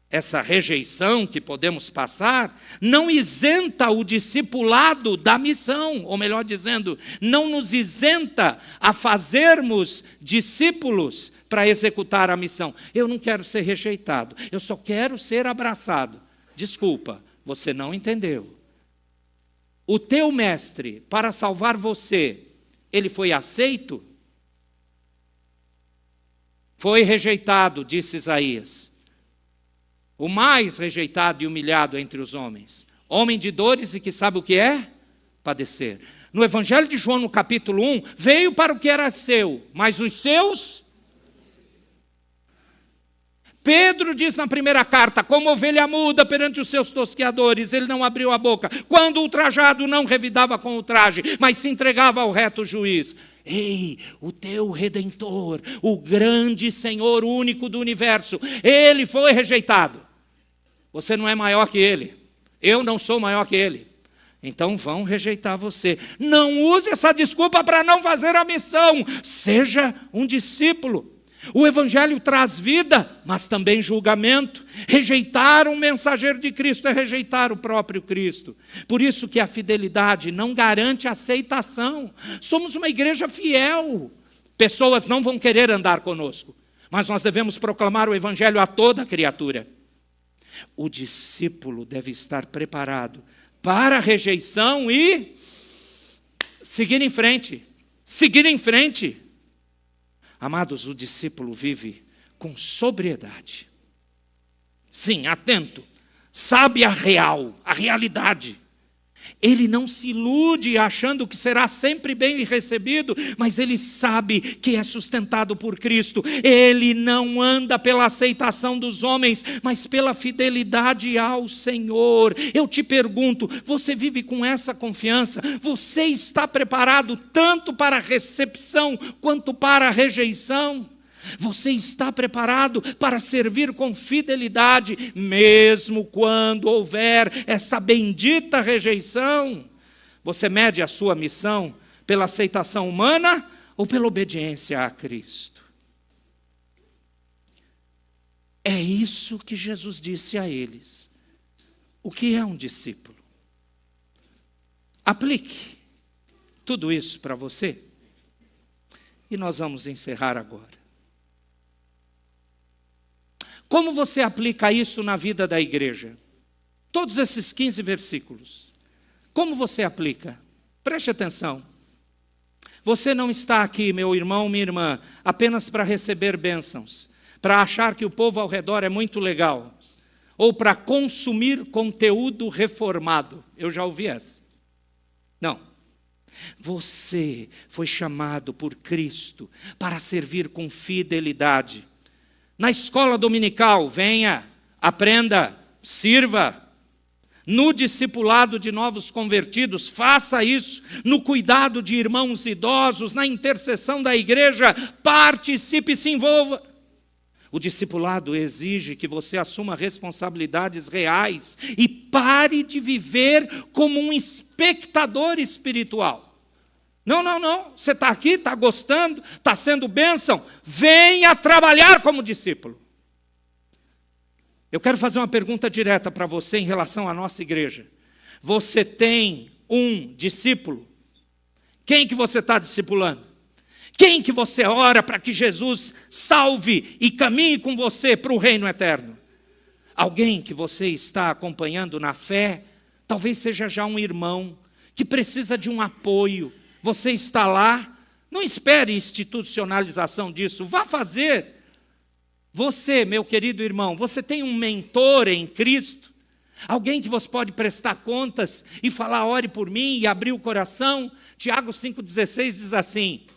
Speaker 1: essa rejeição que podemos passar, não isenta o discipulado da missão, ou melhor dizendo, não nos isenta a fazermos discípulos para executar a missão. Eu não quero ser rejeitado, eu só quero ser abraçado. Desculpa, você não entendeu. O teu mestre, para salvar você, ele foi aceito? Foi rejeitado, disse Isaías. O mais rejeitado e humilhado entre os homens. Homem de dores e que sabe o que é? Padecer. No Evangelho de João, no capítulo 1, veio para o que era seu, mas os seus... Pedro diz na primeira carta, como ovelha muda perante os seus tosqueadores, ele não abriu a boca. Quando ultrajado, não revidava com o traje, mas se entregava ao reto juiz. Ei, o teu Redentor, o grande Senhor único do universo, ele foi rejeitado. Você não é maior que ele. Eu não sou maior que ele. Então vão rejeitar você. Não use essa desculpa para não fazer a missão. Seja um discípulo. O evangelho traz vida, mas também julgamento. Rejeitar um mensageiro de Cristo é rejeitar o próprio Cristo. Por isso que a fidelidade não garante aceitação. Somos uma igreja fiel. Pessoas não vão querer andar conosco, mas nós devemos proclamar o evangelho a toda criatura. O discípulo deve estar preparado para a rejeição e seguir em frente. Seguir em frente. Amados, o discípulo vive com sobriedade. Sim, atento. Sabe a realidade. Ele não se ilude achando que será sempre bem recebido, mas ele sabe que é sustentado por Cristo. Ele não anda pela aceitação dos homens, mas pela fidelidade ao Senhor. Eu te pergunto, você vive com essa confiança? Você está preparado tanto para a recepção quanto para a rejeição? Você está preparado para servir com fidelidade, mesmo quando houver essa bendita rejeição? Você mede a sua missão pela aceitação humana ou pela obediência a Cristo? É isso que Jesus disse a eles. O que é um discípulo? Aplique tudo isso para você. E nós vamos encerrar agora. Como você aplica isso na vida da igreja? Todos esses 15 versículos. Como você aplica? Preste atenção. Você não está aqui, meu irmão, minha irmã, apenas para receber bênçãos, para achar que o povo ao redor é muito legal, ou para consumir conteúdo reformado. Eu já ouvi essa. Não. Você foi chamado por Cristo para servir com fidelidade. Na escola dominical, venha, aprenda, sirva. No discipulado de novos convertidos, faça isso. No cuidado de irmãos idosos, na intercessão da igreja, participe e se envolva. O discipulado exige que você assuma responsabilidades reais e pare de viver como um espectador espiritual. Não. Você está aqui, está gostando, está sendo bênção. Venha trabalhar como discípulo. Eu quero fazer uma pergunta direta para você em relação à nossa igreja. Você tem um discípulo? Quem que você está discipulando? Quem que você ora para que Jesus salve e caminhe com você para o reino eterno? Alguém que você está acompanhando na fé? Talvez seja já um irmão que precisa de um apoio. Você está lá? Não espere institucionalização disso. Vá fazer. Você, meu querido irmão, você tem um mentor em Cristo? Alguém que você pode prestar contas e falar, ore por mim e abrir o coração? Tiago 5,16 diz assim: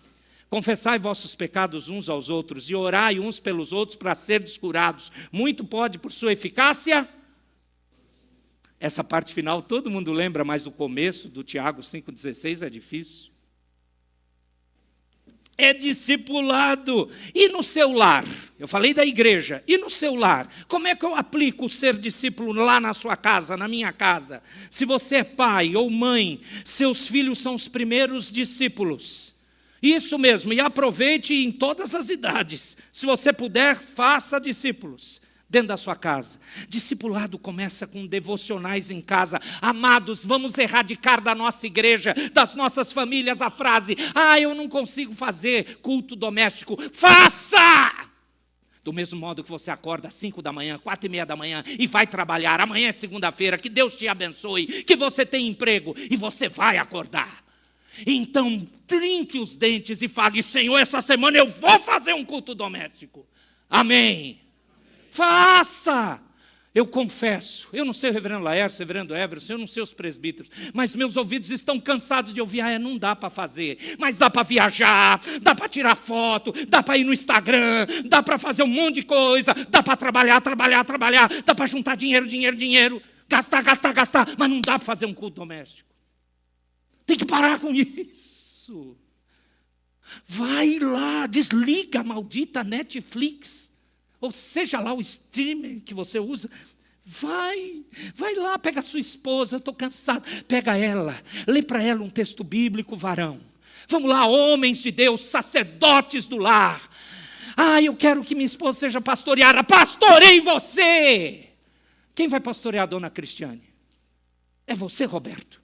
Speaker 1: confessai vossos pecados uns aos outros e orai uns pelos outros para serdes curados. Muito pode por sua eficácia. Essa parte final todo mundo lembra, mas o começo do Tiago 5,16 é difícil. É discipulado. E no seu lar? Eu falei da igreja. E no seu lar? Como é que eu aplico o ser discípulo lá na sua casa, na minha casa? Se você é pai ou mãe, seus filhos são os primeiros discípulos. Isso mesmo, e aproveite em todas as idades. Se você puder, faça discípulos dentro da sua casa. Discipulado começa com devocionais em casa. Amados, vamos erradicar da nossa igreja, das nossas famílias, a frase: eu não consigo fazer culto doméstico. Faça! Do mesmo modo que você acorda às 5 da manhã, 4:30 da manhã e vai trabalhar. Amanhã é segunda-feira, que Deus te abençoe, que você tem emprego e você vai acordar. Então, trinque os dentes e fale: Senhor, essa semana eu vou fazer um culto doméstico. Amém. Faça! Eu confesso, eu não sei o reverendo Laércio, o reverendo Everson, eu não sei os presbíteros, mas meus ouvidos estão cansados de ouvir: não dá para fazer, mas dá para viajar, dá para tirar foto, dá para ir no Instagram, dá para fazer um monte de coisa, dá para trabalhar, dá para juntar dinheiro, gastar, mas não dá para fazer um culto doméstico. Tem que parar com isso. Vai lá, desliga a maldita Netflix, ou seja lá o streaming que você usa. Vai lá, pega a sua esposa, estou cansado, pega ela, lê para ela um texto bíblico, varão. Vamos lá, homens de Deus, sacerdotes do lar. Eu quero que minha esposa seja pastoreada. Pastorei você. Quem vai pastorear a dona Cristiane? É você, Roberto.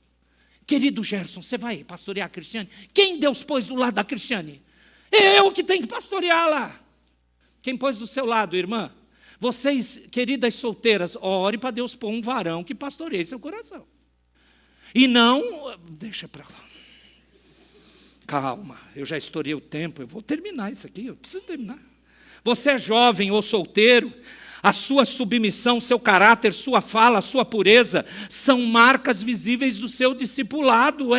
Speaker 1: Querido Gerson, você vai pastorear a Cristiane? Quem Deus pôs do lado da Cristiane? Eu que tenho que pastoreá-la. Quem pôs do seu lado, irmã? Vocês, queridas solteiras, ore para Deus pôr um varão que pastoreie seu coração. E não, deixa para lá. Calma, eu já estourei o tempo, eu vou terminar isso aqui, eu preciso terminar. Você é jovem ou solteiro, a sua submissão, seu caráter, sua fala, sua pureza são marcas visíveis do seu discipulado,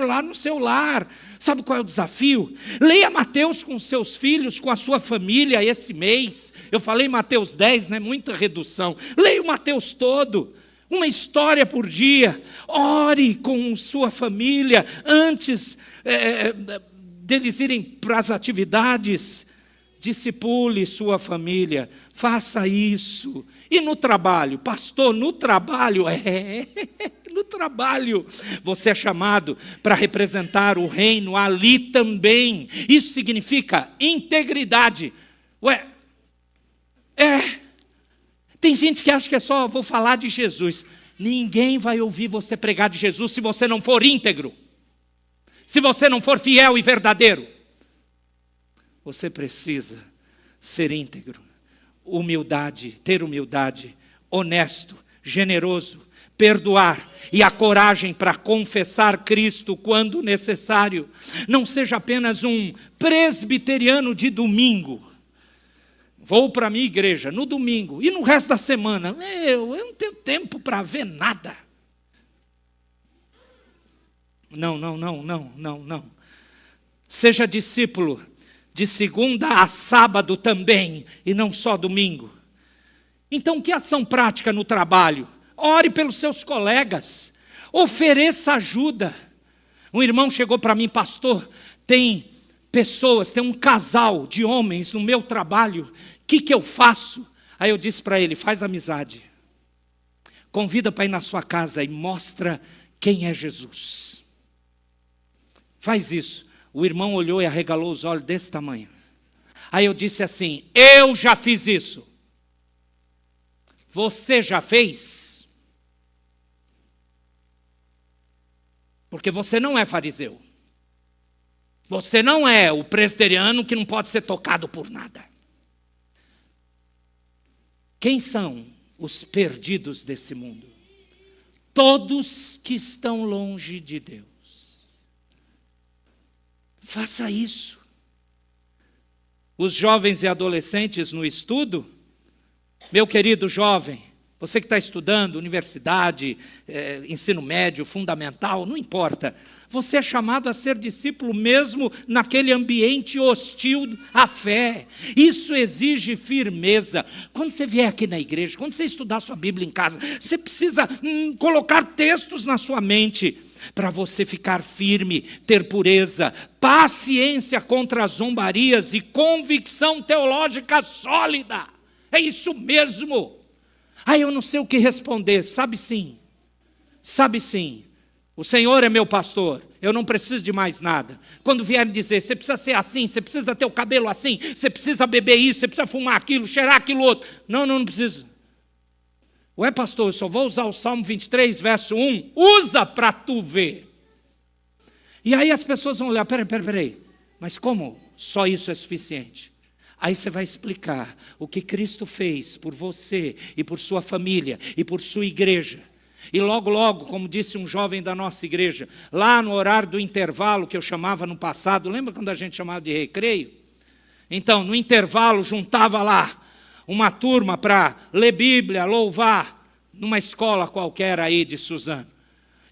Speaker 1: lá no seu lar. Sabe qual é o desafio? Leia Mateus com seus filhos, com a sua família esse mês. Eu falei Mateus 10, né? Muita redução. Leia o Mateus todo, uma história por dia. Ore com sua família antes deles irem para as atividades. Discipule sua família, faça isso. E no trabalho, pastor, no trabalho, no trabalho, você é chamado para representar o reino ali também. Isso significa integridade. Tem gente que acha que é só vou falar de Jesus. Ninguém vai ouvir você pregar de Jesus se você não for íntegro, se você não for fiel e verdadeiro. Você precisa ser íntegro. humildade, ter humildade, honesto, generoso, perdoar e a coragem para confessar Cristo quando necessário. Não seja apenas um presbiteriano de domingo. Vou para a minha igreja no domingo e no resto da semana, eu não tenho tempo para ver nada. Não. Seja discípulo de segunda a sábado também, e não só domingo. Então, que ação prática no trabalho? Ore pelos seus colegas, ofereça ajuda. Um irmão chegou para mim, pastor, tem um casal de homens no meu trabalho, o que eu faço? Aí eu disse para ele, faz amizade. Convida para ir na sua casa e mostra quem é Jesus. Faz isso. O irmão olhou e arregalou os olhos desse tamanho. Aí eu disse assim, eu já fiz isso. Você já fez? Porque você não é fariseu. Você não é o presbiteriano que não pode ser tocado por nada. Quem são os perdidos desse mundo? Todos que estão longe de Deus. Faça isso. Os jovens e adolescentes no estudo, meu querido jovem, você que está estudando, universidade, ensino médio, fundamental, não importa. Você é chamado a ser discípulo mesmo naquele ambiente hostil à fé. Isso exige firmeza. Quando você vier aqui na igreja, quando você estudar sua Bíblia em casa, você precisa colocar textos na sua mente para você ficar firme, ter pureza, paciência contra as zombarias e convicção teológica sólida. É isso mesmo. Aí eu não sei o que responder. Sabe sim. O Senhor é meu pastor, eu não preciso de mais nada. Quando vierem dizer, você precisa ser assim, você precisa ter o cabelo assim, você precisa beber isso, você precisa fumar aquilo, cheirar aquilo outro. Não preciso. Ué, pastor, eu só vou usar o Salmo 23, verso 1. Usa para tu ver. E aí as pessoas vão olhar, peraí. Mas como só isso é suficiente? Aí você vai explicar o que Cristo fez por você e por sua família e por sua igreja. E logo, como disse um jovem da nossa igreja, lá no horário do intervalo que eu chamava no passado, lembra quando a gente chamava de recreio? Então, no intervalo, juntava lá uma turma para ler Bíblia, louvar, numa escola qualquer aí de Suzano.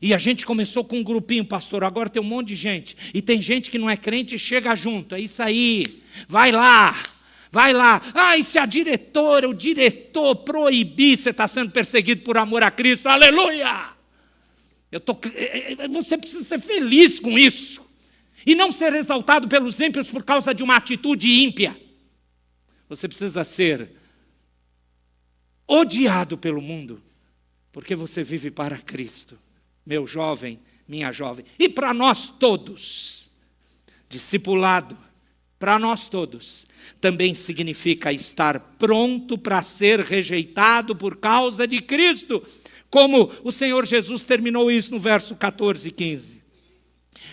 Speaker 1: E a gente começou com um grupinho, pastor, agora tem um monte de gente. E tem gente que não é crente e chega junto, é isso aí, vai lá. E se a diretora, o diretor proibir, você está sendo perseguido por amor a Cristo, aleluia! Você precisa ser feliz com isso. E não ser exaltado pelos ímpios por causa de uma atitude ímpia. Você precisa ser odiado pelo mundo, porque você vive para Cristo. Meu jovem, minha jovem. E para nós todos, discipulado, para nós todos, também significa estar pronto para ser rejeitado por causa de Cristo, como o Senhor Jesus terminou isso no verso 14 e 15.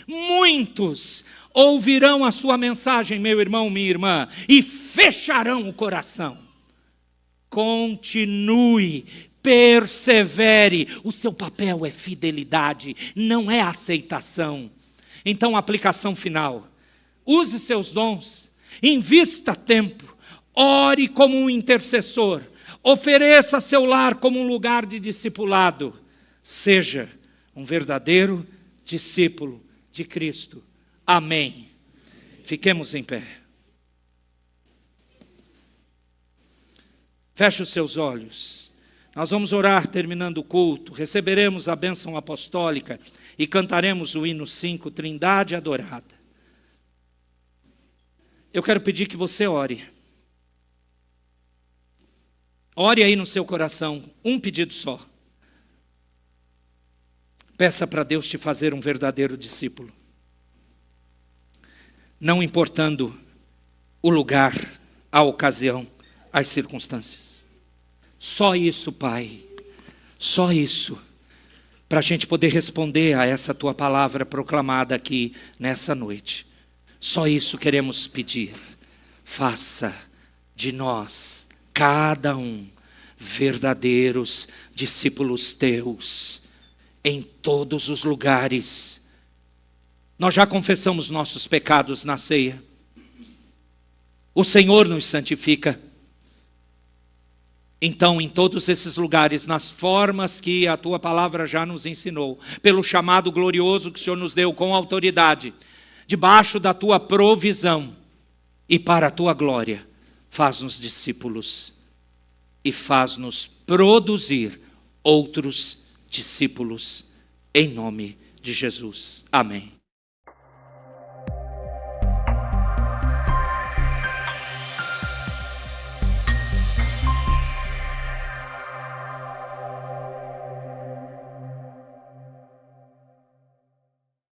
Speaker 1: Muitos ouvirão a sua mensagem, meu irmão, minha irmã, e fecharão o coração. Continue, persevere. O seu papel é fidelidade, não é aceitação. Então, aplicação final. Use seus dons, invista tempo, ore como um intercessor, ofereça seu lar como um lugar de discipulado. Seja um verdadeiro discípulo de Cristo. Amém. Fiquemos em pé. Feche os seus olhos. Nós vamos orar terminando o culto, receberemos a bênção apostólica e cantaremos o hino 5, Trindade Adorada. Eu quero pedir que você ore. Ore aí no seu coração, um pedido só. Peça para Deus te fazer um verdadeiro discípulo. Não importando o lugar, a ocasião, as circunstâncias. Só isso, Pai. Só isso. Para a gente poder responder a essa tua palavra proclamada aqui nessa noite. Só isso queremos pedir. Faça de nós cada um verdadeiros discípulos teus, em todos os lugares. Nós já confessamos nossos pecados na ceia. O Senhor nos santifica. Então, em todos esses lugares, nas formas que a Tua palavra já nos ensinou, pelo chamado glorioso que o Senhor nos deu com autoridade, debaixo da Tua provisão e para a Tua glória, faz-nos discípulos e faz-nos produzir outros discípulos, em nome de Jesus. Amém.